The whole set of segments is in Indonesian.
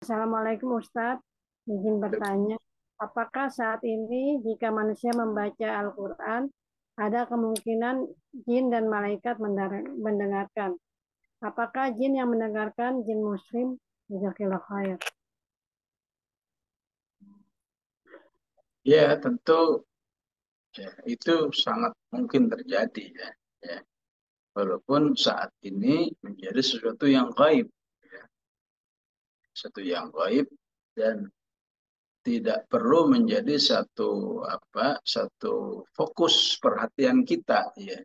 Assalamualaikum Ustadz. Izin bertanya, apakah saat ini jika manusia membaca Al-Quran, ada kemungkinan jin dan malaikat mendengarkan? Apakah jin yang mendengarkan jin muslim? Jazakallah khair. Ya, tentu ya, itu sangat mungkin terjadi ya. Ya. Walaupun saat ini menjadi sesuatu yang gaib, ya. Sesuatu yang gaib dan tidak perlu menjadi satu fokus perhatian kita ya.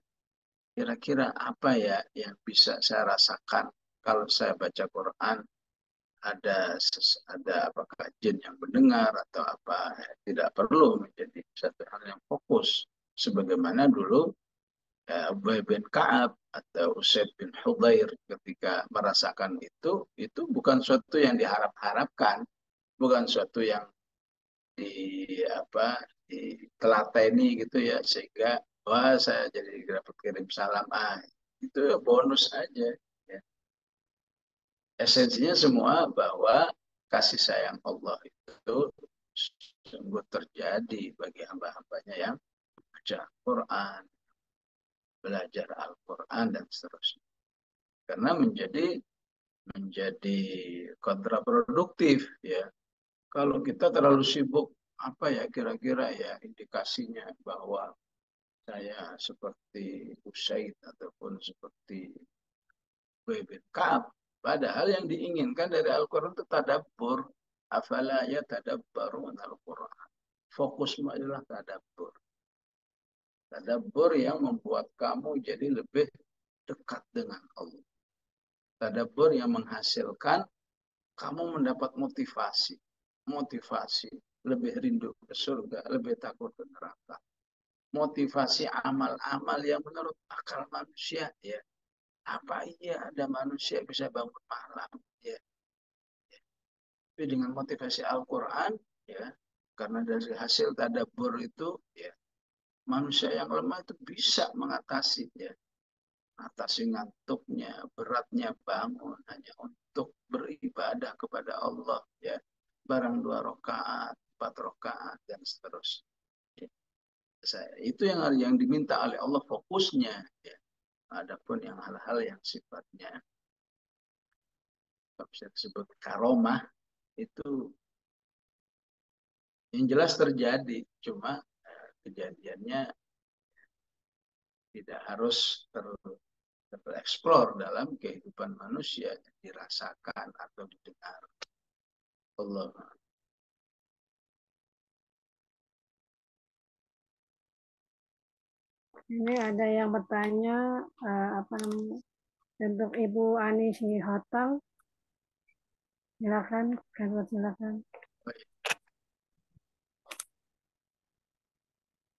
Kira-kira apa ya yang bisa saya rasakan kalau saya baca Quran, ada apakah jin yang mendengar atau apa, tidak perlu menjadi satu hal yang fokus sebagaimana dulu Ubay bin Ka'ab atau Usaid bin Hudair ketika merasakan itu bukan suatu yang diharap-harapkan, bukan suatu yang di ditelateni gitu ya, sehingga wah saya jadi dapat kirim salam, itu ya bonus aja ya. Esensinya semua bahwa kasih sayang Allah itu sungguh terjadi bagi hamba-hambanya yang baca Quran, belajar Al-Quran dan seterusnya. Karena menjadi kontraproduktif ya. Kalau kita terlalu sibuk, apa ya kira-kira ya indikasinya bahwa saya seperti Usaid ataupun seperti Ubay bin Ka'ab. Padahal yang diinginkan dari Al-Quran itu tadabbur. Afala ya tadabbarun Al-Quran. Fokusmu adalah tadabbur. Tadabbur yang membuat kamu jadi lebih dekat dengan Allah. Tadabbur yang menghasilkan kamu mendapat motivasi. Motivasi lebih rindu ke surga, lebih takut ke neraka. Motivasi amal-amal yang menurut akal manusia ya. Apa iya ada manusia bisa bangun malam ya. Tapi dengan motivasi Al-Quran ya, karena dari hasil tadabbur itu ya, manusia yang lemah itu bisa mengatasi ya, atasi ngantuknya, beratnya bangun hanya untuk beribadah kepada Allah ya, barang 2 rakaat, 4 rakaat dan seterusnya. Ya. Itu yang diminta oleh Allah fokusnya ya. Adapun yang hal-hal yang sifatnya bisa disebut karomah itu yang jelas terjadi, cuma kejadiannya tidak harus tereksplor dalam kehidupan manusia, dirasakan atau didengar. Allah. Ini ada yang bertanya, apa namanya, untuk Ibu Ani Sihotal. Silakan, silakan.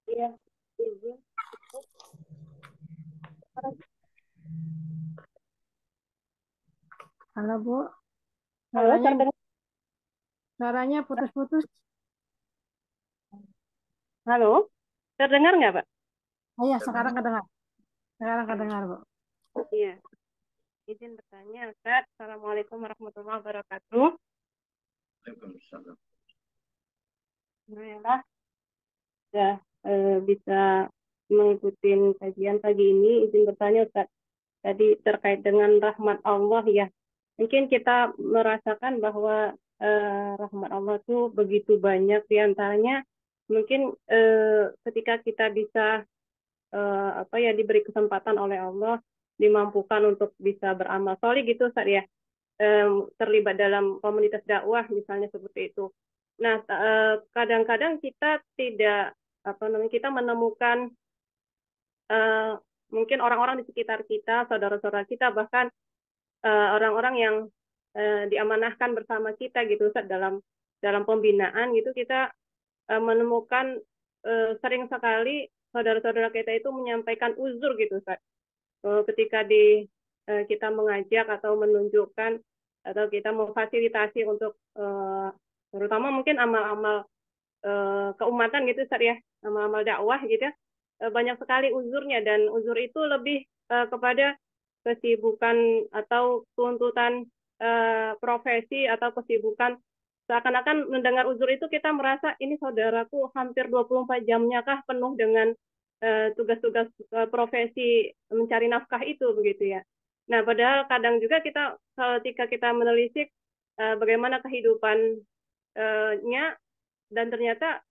Iya, izin. Halo Bu, Halo, terdengar? suaranya putus-putus. Halo, terdengar nggak, Pak? Oh ya, sekarang kedengar. Sekarang kedengar Bu. Iya, izin bertanya, Ustaz. Assalamualaikum warahmatullahi wabarakatuh. Waalaikumsalam. Alhamdulillah, sudah bisa mengikuti kajian pagi ini. Izin bertanya, Ustaz. Tadi terkait dengan rahmat Allah ya. Mungkin kita merasakan bahwa rahmat Allah itu begitu banyak, di antaranya mungkin ketika kita bisa diberi kesempatan oleh Allah, dimampukan untuk bisa beramal soleh gitu Ustaz ya, terlibat dalam komunitas dakwah misalnya seperti itu. Nah, kadang-kadang kita tidak kita menemukan mungkin orang-orang di sekitar kita, saudara-saudara kita, bahkan orang-orang yang diamanahkan bersama kita gitu Ustaz, dalam pembinaan gitu, kita menemukan sering sekali saudara-saudara kita itu menyampaikan uzur gitu Ustaz. Ketika kita mengajak atau menunjukkan atau kita memfasilitasi untuk terutama mungkin amal-amal keumatan gitu Ustaz ya, amal-amal dakwah gitu ya, banyak sekali uzurnya, dan uzur itu lebih kepada kesibukan atau tuntutan profesi atau kesibukan. Seakan-akan mendengar uzur itu kita merasa ini saudaraku hampir 24 jamnya kah penuh dengan tugas-tugas profesi mencari nafkah itu begitu ya. Nah, padahal kadang juga kita ketika kita menelisik bagaimana kehidupannya dan ternyata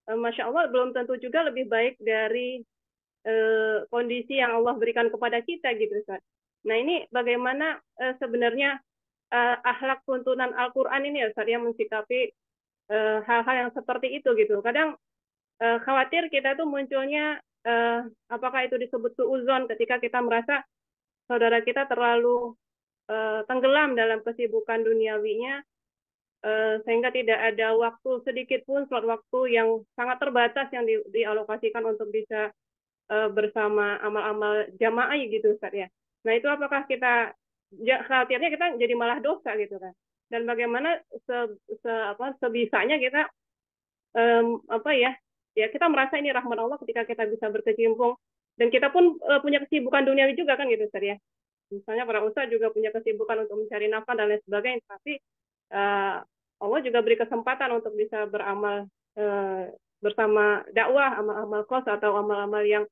Masya Allah belum tentu juga lebih baik dari kondisi yang Allah berikan kepada kita gitu Ustaz. Nah, ini bagaimana sebenarnya akhlak tuntunan Al-Quran ini ya Ustaz yang mensikapi hal-hal yang seperti itu gitu. Kadang khawatir kita tuh munculnya apakah itu disebut suuzon ketika kita merasa saudara kita terlalu tenggelam dalam kesibukan duniawinya sehingga tidak ada waktu sedikit pun slot waktu yang sangat terbatas yang dialokasikan untuk bisa bersama amal-amal jamaah gitu Ustaz ya. Nah, itu apakah kita khawatirnya kita jadi malah dosa gitu kan. Dan bagaimana sebisanya kita ya kita merasa ini rahmat Allah ketika kita bisa berkecimpung dan kita pun punya kesibukan duniawi juga kan gitu Ustaz ya. Misalnya para ustaz juga punya kesibukan untuk mencari nafkah dan lain sebagainya, tapi Allah juga beri kesempatan untuk bisa beramal bersama dakwah, amal-amal kos atau amal-amal yang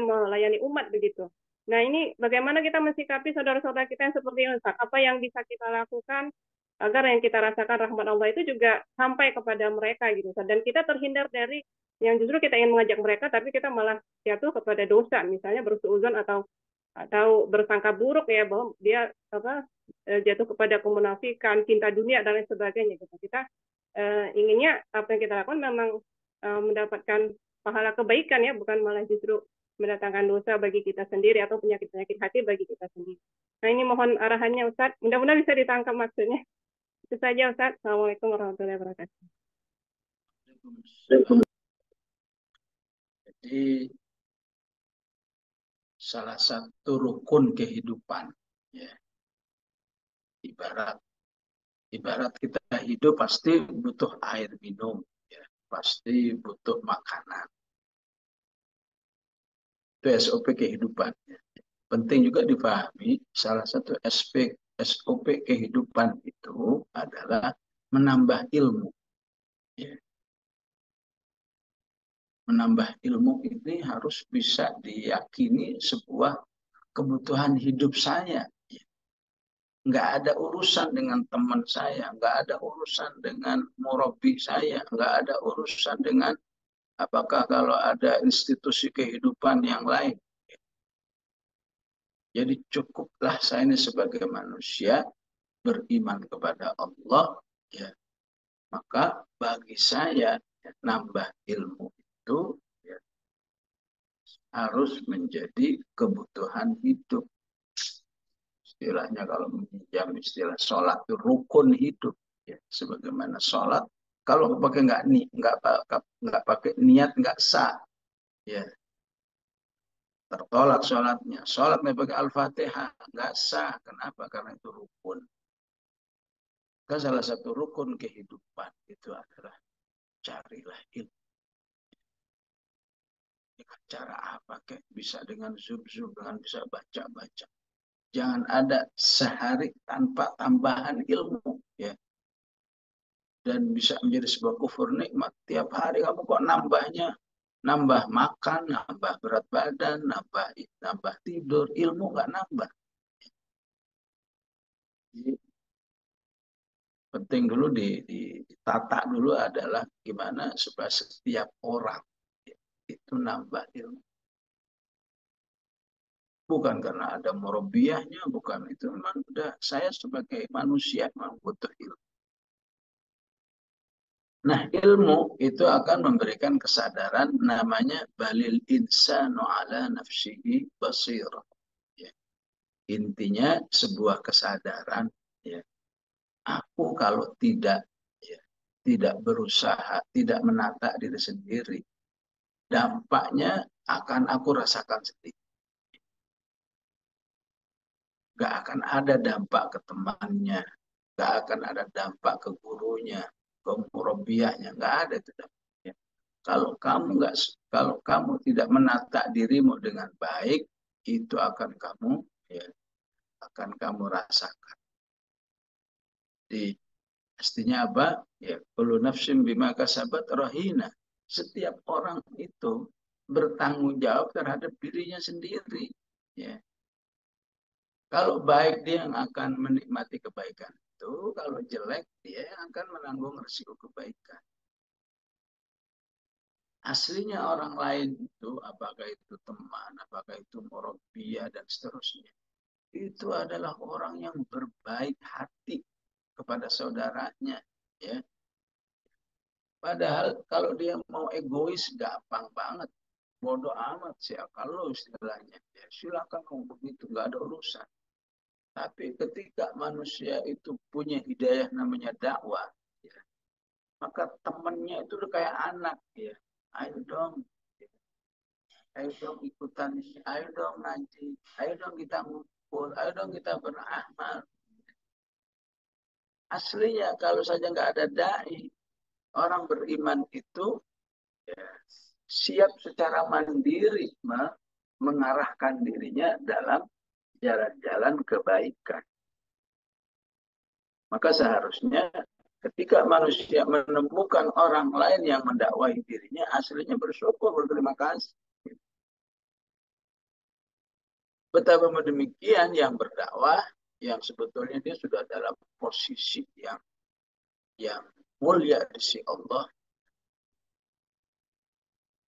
melayani umat begitu. Nah, ini bagaimana kita mensikapi saudara-saudara kita yang seperti ini, Ustaz? Apa yang bisa kita lakukan agar yang kita rasakan rahmat Allah itu juga sampai kepada mereka gitu, Ustaz. Dan kita terhindar dari yang justru kita ingin mengajak mereka tapi kita malah jatuh kepada dosa, misalnya bersuudzon atau bersangka buruk ya bahwa dia jatuh kepada kemunafikan, cinta dunia dan lain sebagainya gitu. Kita inginnya apa yang kita lakukan memang mendapatkan pahala kebaikan ya, bukan malah justru mendatangkan dosa bagi kita sendiri atau penyakit-penyakit hati bagi kita sendiri. Nah, ini mohon arahannya Ustaz. Mudah-mudahan bisa ditangkap maksudnya. Itu saja Ustaz. Assalamualaikum warahmatullahi wabarakatuh. Jadi salah satu rukun kehidupan ya. Ibarat kita hidup pasti butuh air minum ya. Pasti butuh makanan. Itu SOP kehidupan. Penting juga dipahami salah satu aspek SOP kehidupan itu adalah menambah ilmu. Ya. Menambah ilmu ini harus bisa diyakini sebuah kebutuhan hidup saya. Ya. Nggak ada urusan dengan teman saya, nggak ada urusan dengan murabi saya, nggak ada urusan dengan apakah kalau ada institusi kehidupan yang lain. Jadi cukuplah saya ini sebagai manusia beriman kepada Allah, ya. Maka bagi saya nambah ilmu itu ya, harus menjadi kebutuhan hidup. Istilahnya kalau meminjam istilah sholat itu rukun hidup, ya. Sebagaimana sholat kalau pakai nggak pakai niat nggak sah, ya. Tertolak sholatnya. Sholat nggak pakai Al-Fatihah nggak sah. Kenapa? Karena itu rukun. Kan salah satu rukun kehidupan itu adalah carilah ilmu. Dengan cara apa? Kayak bisa dengan zoom, dengan bisa baca-baca. Jangan ada sehari tanpa tambahan ilmu, ya. Dan bisa menjadi sebuah kufur nikmat. Tiap hari kamu kok nambah makan, nambah berat badan, nambah tidur, ilmu nggak nambah. Jadi, penting dulu ditata dulu adalah gimana supaya setiap orang itu nambah ilmu. Bukan karena ada murabiahnya, bukan itu. Memang udah saya sebagai manusia memang butuh ilmu. Nah, ilmu itu akan memberikan kesadaran namanya balil insanu ala nafsihi basirah. Ya. Intinya sebuah kesadaran, ya. Aku kalau tidak berusaha, tidak menata diri sendiri, dampaknya akan aku rasakan sendiri. Gak akan ada dampak ke temannya, gak akan ada dampak ke gurunya, ke murabiahnya, gak ada itu dampaknya. Kalau kamu tidak menata dirimu dengan baik, itu akan kamu akan kamu rasakan. Di pastinya apa? Ya, kullu nafsin bima kasabat rahina. Setiap orang itu bertanggung jawab terhadap dirinya sendiri. Ya. Kalau baik dia yang akan menikmati kebaikan itu, kalau jelek dia yang akan menanggung risiko kebaikan. Aslinya orang lain itu, apakah itu teman, apakah itu murabbiya dan seterusnya, itu adalah orang yang berbaik hati kepada saudaranya, ya. Padahal kalau dia mau egois gampang banget, bodoh amat sih kalau istilahnya, ya silakan mau begitu, nggak ada urusan. Tapi ketika manusia itu punya hidayah namanya dakwah, ya, maka temannya itu udah kayak anak, ya. Ayo dong, ayo dong ikutan ini, ayo dong ngaji, ayo dong kita ngumpul, ayo dong kita beramal. Aslinya kalau saja nggak ada dai, orang beriman itu ya, siap secara mandiri mengarahkan dirinya dalam jalan-jalan kebaikan. Maka seharusnya ketika manusia menemukan orang lain yang mendakwahi dirinya, aslinya bersyukur, berterima kasih. Betapa demikian yang berdakwah, yang sebetulnya dia sudah dalam posisi yang mulia di sisi Allah,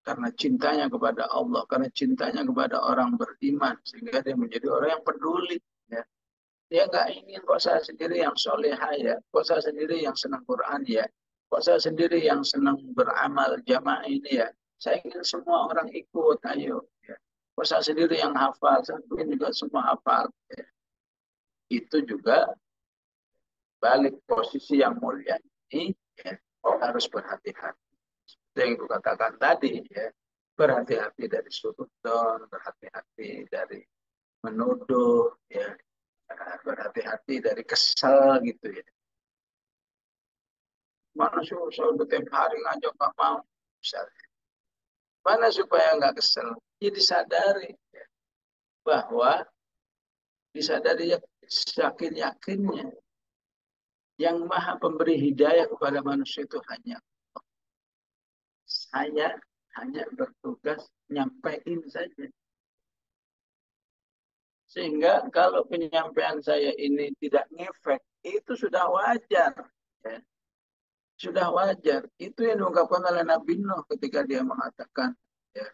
karena cintanya kepada Allah, karena cintanya kepada orang beriman, sehingga dia menjadi orang yang peduli. Ya. Dia nggak ingin kok saya sendiri yang soleha ya, kok saya sendiri yang senang Quran ya, kok saya sendiri yang senang beramal jamaah ini ya. Saya ingin semua orang ikut, ayo. Ya. Kok saya sendiri yang hafal, saya ingin juga semua hafal. Ya. Itu juga balik posisi yang mulia ini, ya, harus berhati-hati. Seperti yang aku katakan tadi, ya, berhati-hati dari sudon, berhati-hati dari menuduh, ya, berhati-hati dari kesel gitu ya. Mana saya udah tiap hari ngajak nggak mau, misalnya. Mana supaya nggak kesel? Ya disadari ya, bahwa disadari yakin-yakinnya yang maha pemberi hidayah kepada manusia itu hanya Allah. Saya hanya bertugas nyampein saja. Sehingga kalau penyampaian saya ini tidak ngefek, itu sudah wajar. Ya. Sudah wajar. Itu yang diungkapkan oleh Nabi Nuh ketika dia mengatakan, ya,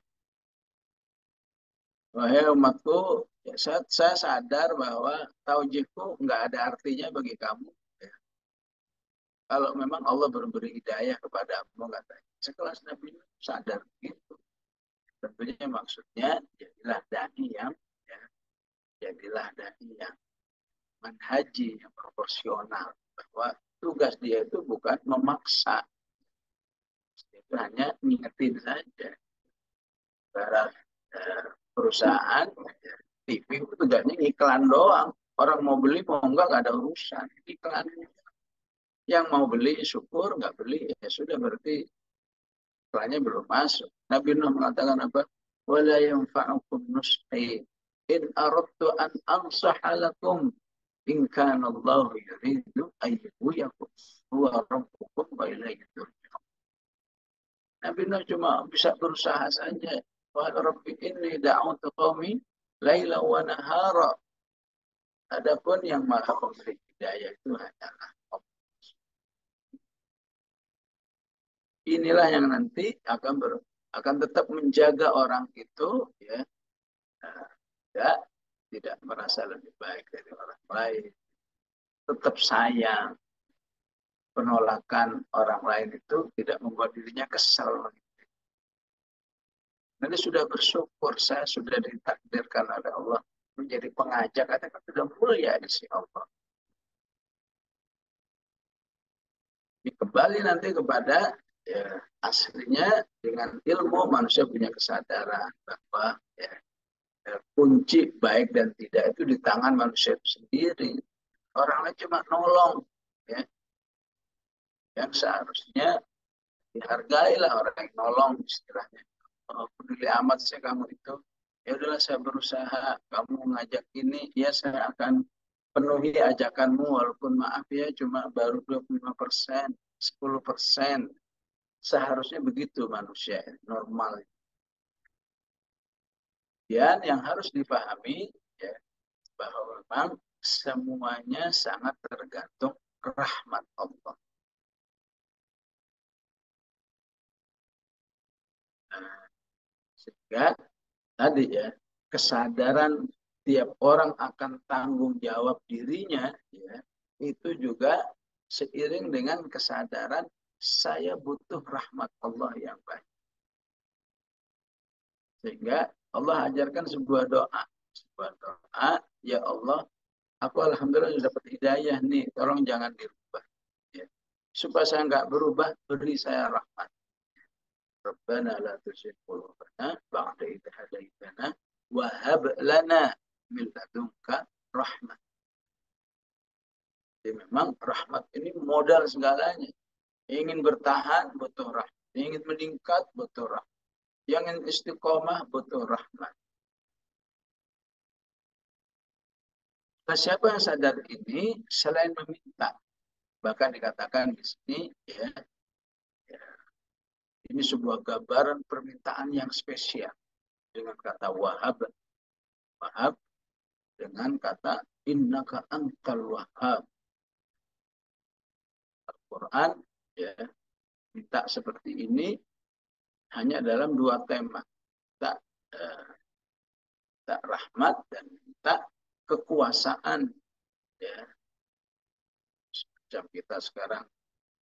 wahai umatku, ya, saya sadar bahwa taujihku nggak ada artinya bagi kamu. Ya. Kalau memang Allah memberi hidayah kepadamu, katanya. Sekelas Nabi Nuh sadar begitu. Tentunya maksudnya, jadilah dai yang, ya, jadilah dai yang manhaji, yang proporsional. Bahwa tugas dia itu bukan memaksa. Itu hanya ngingetin saja. Barang perusahaan TV itu tugasnya iklan doang. Orang mau beli mau enggak ada urusan. Iklan. Yang mau beli syukur, nggak beli ya sudah, berarti iklannya belum masuk. Nabi Nuh mengatakan apa? Wala yanfa'ukum nushi in aradtu an ansaha lakum in kana Allah yuridu ayyuhyakum huwa rabbukum wa ilaihi turja'un. Nabi Nuh cuma bisa berusaha saja. Wa rabbi inni da'utu qaumi laila wa nahara. Adapun yang maha memberi hidayah itu hanyalah Allah. Inilah yang nanti akan tetap menjaga orang itu, ya, tidak tidak merasa lebih baik dari orang lain, tetap sayang. Penolakan orang lain itu tidak membuat dirinya kesal. Nanti sudah bersyukur, saya sudah ditakdirkan oleh Allah menjadi pengajak, katakan sudah mulia di sisi Allah. Kembali nanti kepada, ya, aslinya dengan ilmu manusia punya kesadaran bahwa, ya, kunci baik dan tidak itu di tangan manusia itu sendiri. Orang lain cuma nolong, ya. Yang seharusnya dihargailah orang yang nolong, istilahnya. Oh, peduli amat sih kamu itu. Ya udahlah saya berusaha, kamu ngajak ini, ya saya akan penuhi ajakanmu walaupun maaf ya cuma baru 25%, 10%. Seharusnya begitu manusia normal. Dan yang harus dipahami ya, bahwa memang semuanya sangat tergantung rahmat Allah. Nah, sehingga tadi ya, kesadaran tiap orang akan tanggung jawab dirinya ya, itu juga seiring dengan kesadaran saya butuh rahmat Allah yang baik. Sehingga Allah ajarkan sebuah doa. Sebuah doa, ya Allah, aku alhamdulillah sudah dapat hidayah nih, tolong jangan dirubah. Ya. Supaya saya nggak berubah, beri saya rahmat. Rabbana la tuzigh qulubana ba'da idh hadaitana wa hab lana min ladunka rahmat. Jadi memang rahmat ini modal segalanya. Ingin bertahan butuh rahmat, ingin meningkat butuh rahmat, ingin istiqomah butuh rahmat. Nah, siapa yang sadar ini selain meminta, bahkan dikatakan di sini ya, ini sebuah gambaran permintaan yang spesial dengan kata wahab, wahab dengan kata innaka antal wahab. Al-Quran ya minta seperti ini hanya dalam dua tema, minta, minta rahmat dan minta kekuasaan ya. Macam kita sekarang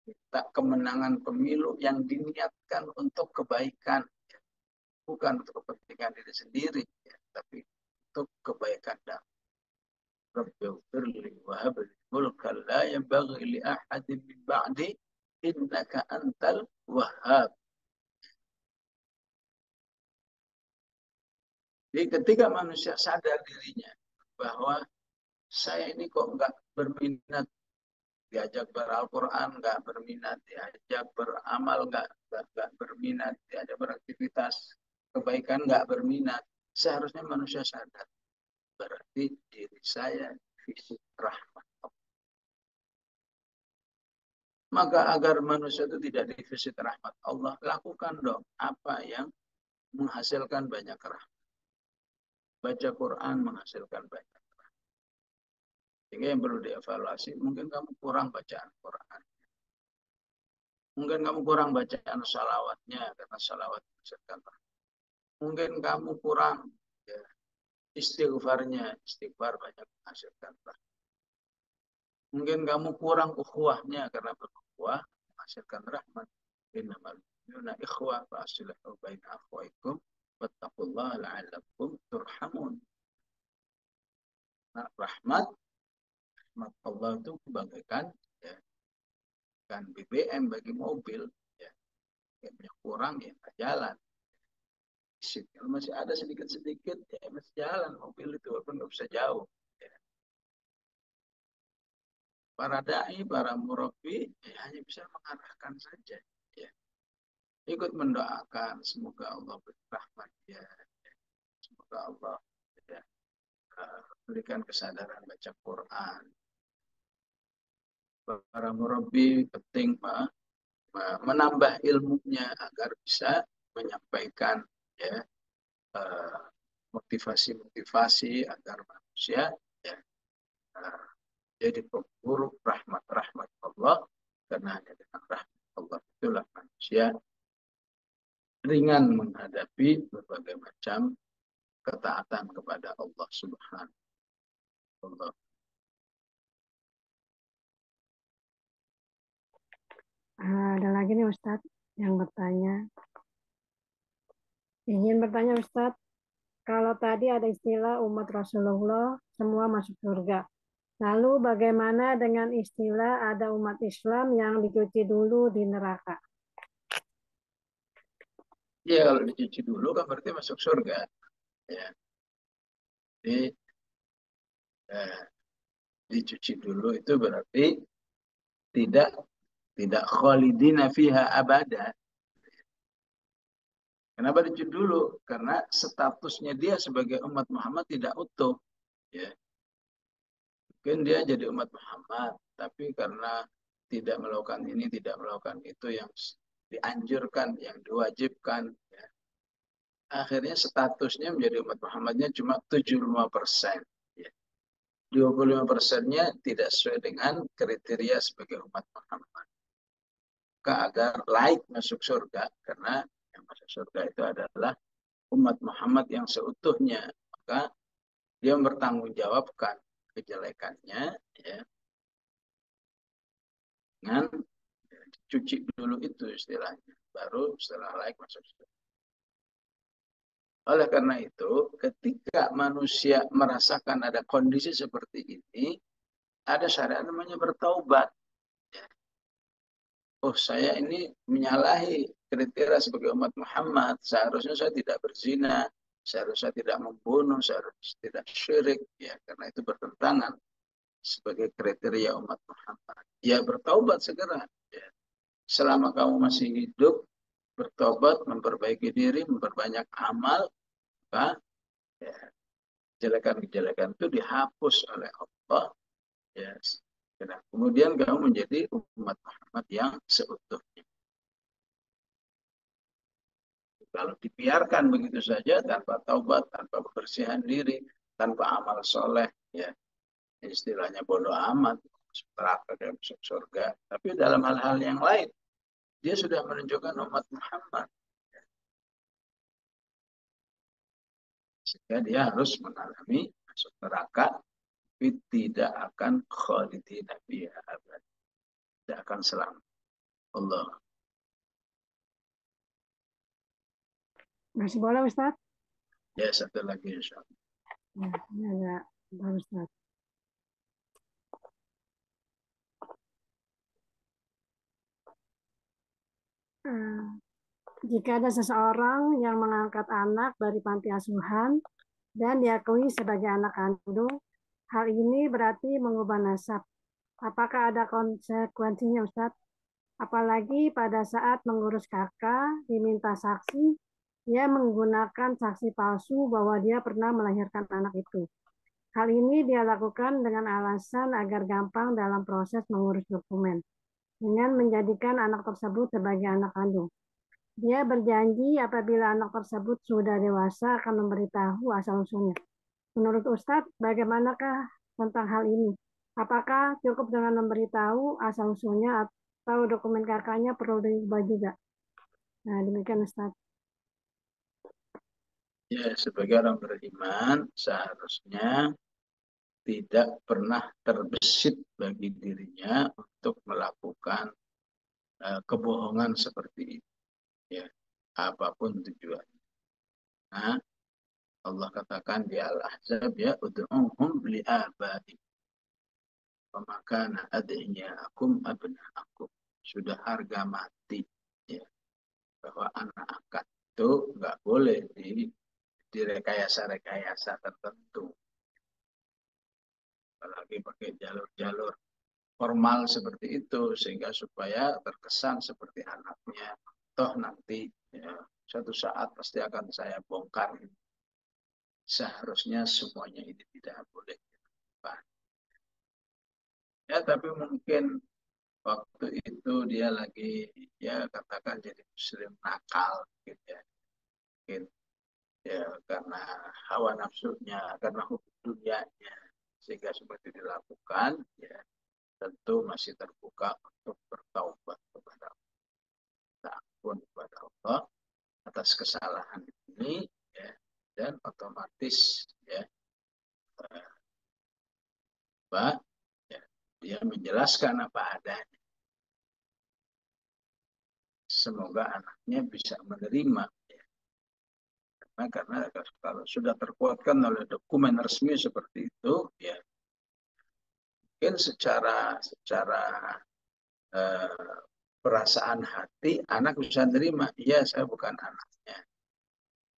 minta kemenangan pemilu yang diniatkan untuk kebaikan, ya. Bukan untuk kepentingan diri sendiri, ya. Tapi untuk kebaikan dan Rabbighfirli wa hab li mulkan la yanbaghi li ahadin min ba'di innaka antal wahhab. Jadi ketika manusia sadar dirinya bahwa saya ini kok nggak berminat diajak beral-Quran, nggak berminat diajak beramal, nggak berminat diajak beraktivitas kebaikan, nggak berminat, seharusnya manusia sadar berarti diri saya fisik rahmat. Maka agar manusia itu tidak defisit rahmat Allah, lakukan dong apa yang menghasilkan banyak rahmat. Baca Quran menghasilkan banyak rahmat. Sehingga yang perlu dievaluasi, mungkin kamu kurang bacaan Quran. Mungkin kamu kurang bacaan salawatnya, karena salawat menghasilkan rahmat. Mungkin kamu kurang ya, istighfarnya, istighfar banyak menghasilkan rahmat. Mungkin kamu kurang ukhuwahnya, karena berukhuwah menghasilkan rahmat. Innamal mu'minuna ikhwah fa aslihu baina akhwaykum wattaqullaha la'allakum turhamun. Nah, rahmat Allah itu bagaikan ya, kan BBM bagi mobil ya. Yang kurang ya nggak jalan. Kalau masih ada sedikit-sedikit ya masih jalan mobil itu walaupun nggak bisa jauh. Ya. Para dai, para murabi ya, hanya bisa mengarahkan saja. Ya. Ikut mendoakan semoga Allah berrahmat ya. Semoga Allah ya, berikan kesadaran baca Quran. Para murabi penting menambah ilmunya agar bisa menyampaikan ya motivasi-motivasi agar manusia ya, jadi pemburu rahmat-rahmat Allah, karena hanya dengan rahmat Allah itulah manusia ringan menghadapi berbagai macam ketaatan kepada Allah Subhanahu wa Ta'ala. Ada lagi nih Ustadz yang bertanya. Ingin bertanya Ustadz, kalau tadi ada istilah umat Rasulullah semua masuk surga. Lalu bagaimana dengan istilah ada umat Islam yang dicuci dulu di neraka? Ya kalau dicuci dulu kan berarti masuk surga. Ya. Jadi dicuci dulu itu berarti tidak khalidina fiha abada. Kenapa dicuci dulu? Karena statusnya dia sebagai umat Muhammad tidak utuh. Ya. Mungkin dia jadi umat Muhammad, tapi karena tidak melakukan ini, tidak melakukan itu yang dianjurkan, yang diwajibkan, ya. Akhirnya statusnya menjadi umat Muhammadnya cuma 75%. Ya. 25%-nya tidak sesuai dengan kriteria sebagai umat Muhammad. Maka agar layak masuk surga, karena yang masuk surga itu adalah umat Muhammad yang seutuhnya, maka dia mempertanggungjawabkan kejelekannya, ya, dengan cuci dulu itu istilahnya, baru setelah layak masuk surga. Oleh karena itu, ketika manusia merasakan ada kondisi seperti ini, ada syariat namanya bertaubat. Oh, saya ini menyalahi kriteria sebagai umat Muhammad. Seharusnya saya tidak berzina, seharusnya saya tidak membunuh, seharusnya tidak syirik, ya, karena itu bertentangan sebagai kriteria umat Muhammad. Ya, bertaubat segera. Ya. Selama kamu masih hidup, bertobat, memperbaiki diri, memperbanyak amal, maka ya, kejelekan-kejelekan itu dihapus oleh Allah. Ya. Nah, kemudian kamu menjadi umat Muhammad yang seutuhnya. Kalau dibiarkan begitu saja tanpa taubat, tanpa kebersihan diri, tanpa amal soleh, ya istilahnya bodoh amat, neraka dan masuk surga. Tapi dalam hal-hal yang lain, dia sudah menunjukkan umat Muhammad. Sehingga dia harus mengalami masuk neraka, tapi tidak akan khalidina fiha abad. Tidak akan selamat. Allah. Masih boleh Ustaz? Ya, satu lagi insya Allah. Ya, ini agak bagus Ustaz. Jika ada seseorang yang mengangkat anak dari panti asuhan dan diakui sebagai anak kandung, hal ini berarti mengubah nasab. Apakah ada konsekuensinya, Ustadz? Apalagi pada saat mengurus kakak, diminta saksi, dia menggunakan saksi palsu bahwa dia pernah melahirkan anak itu. Hal ini dia lakukan dengan alasan agar gampang dalam proses mengurus dokumen, dengan menjadikan anak tersebut sebagai anak kandung. Dia berjanji apabila anak tersebut sudah dewasa akan memberitahu asal-usulnya. Menurut Ustadz, bagaimanakah tentang hal ini? Apakah cukup dengan memberitahu asal-usulnya atau dokumen kakaknya perlu diubah juga? Nah, demikian Ustadz. Ya, sebagai orang beriman, seharusnya tidak pernah terbesit bagi dirinya untuk melakukan kebohongan seperti itu. Ya, apapun tujuannya. Nah, Allah katakan di Al-Ahzab, ya, ud'uhum li'abaihim wa ma kana ad'iyaakum abna'akum. Sudah harga mati, ya, bahwa anak angkat itu nggak boleh direkayasa-rekayasa tertentu. Apalagi pakai jalur-jalur formal seperti itu, sehingga supaya terkesan seperti anaknya. Toh nanti, ya, suatu saat pasti akan saya bongkar. Seharusnya semuanya ini tidak boleh dilakukan. Ya, tapi mungkin waktu itu dia lagi, ya, katakan jadi muslim nakal, gitu ya. Mungkin ya karena hawa nafsunya, karena hukum dunianya, sehingga seperti dilakukan, ya tentu masih terbuka untuk bertaubat kepada Allah, pun kepada Allah atas kesalahan ini, ya, dan otomatis, ya, ya, dia menjelaskan apa adanya. Semoga anaknya bisa menerima, ya. Karena kalau sudah terkuatkan oleh dokumen resmi seperti itu, ya mungkin secara perasaan hati anak bisa terima, iya saya bukan anaknya.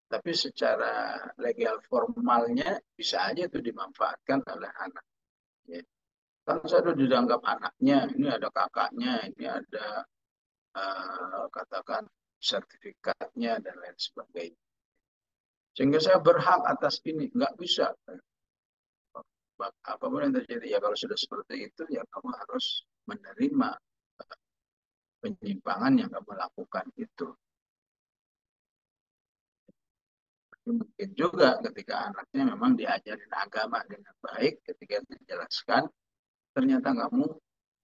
Tapi secara legal formalnya bisa aja itu dimanfaatkan oleh anak. Ya. Kan saya sudah dianggap anaknya, ini ada kakaknya, ini ada katakan sertifikatnya dan lain sebagainya. Sehingga saya berhak atas ini, nggak bisa. Apapun yang terjadi, ya kalau sudah seperti itu, ya kamu harus menerima penyimpangan yang kamu lakukan itu. Mungkin juga ketika anaknya memang diajarin agama dengan baik, ketika dijelaskan, ternyata kamu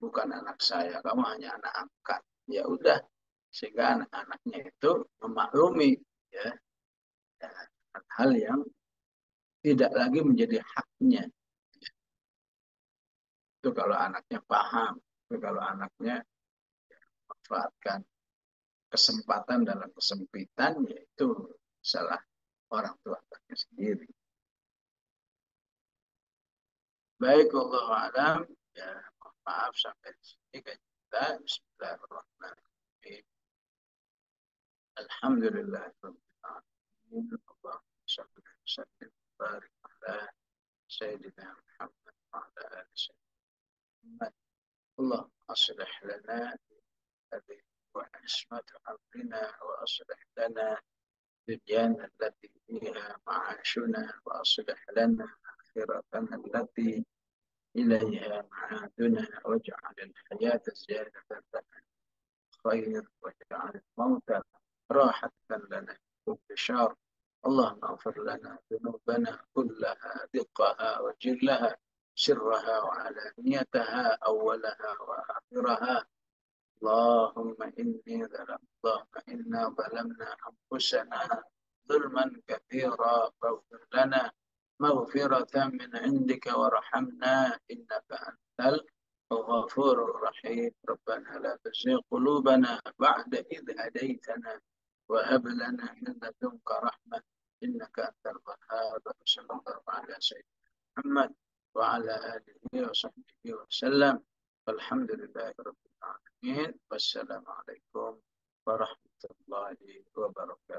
bukan anak saya, kamu hanya anak angkat. Ya udah, sehingga anak-anaknya itu memaklumi ya hal yang tidak lagi menjadi haknya. Itu kalau anaknya paham, itu kalau anaknya memanfaatkan kesempatan dalam kesempitan, yaitu salah orang tuanya sendiri. Baik, Allah alam. Ya, maaf sampai di sini kita. Bismillahirrahmanirrahim. Alhamdulillah. Allahumma shalli wa sallim wa barik ala Sayyidina Muhammad wa ala ali Sayyidina Muhammad. Allah aslih lana هذه وعصمة أمرنا وأصلح لنا دنيانا التي فيها معاشنا وأصلح لنا آخرتنا التي إليها معادنا واجعل الحياة زيادة لنا خير واجعل الموت راحة لنا كل شر. اللهم اغفر لنا ذنوبنا كلها دقها وجلها سرها وعلانيتها أولها وآخرها. اللهم إنا ظلمنا أنفسنا ظلما كثيرا فاغفر لنا مغفرة من عندك وارحمنا إنك أنت الغفور الرحيم. ربنا لا تزغ قلوبنا بعد إذ هديتنا وهب لنا من لدنك رحمة إنك أنت الوهاب. صلى الله على سيدنا محمد وعلى آله وصحبه وسلم. والحمد لله رب العالمين. Wassalamualaikum warahmatullahi wabarakatuh.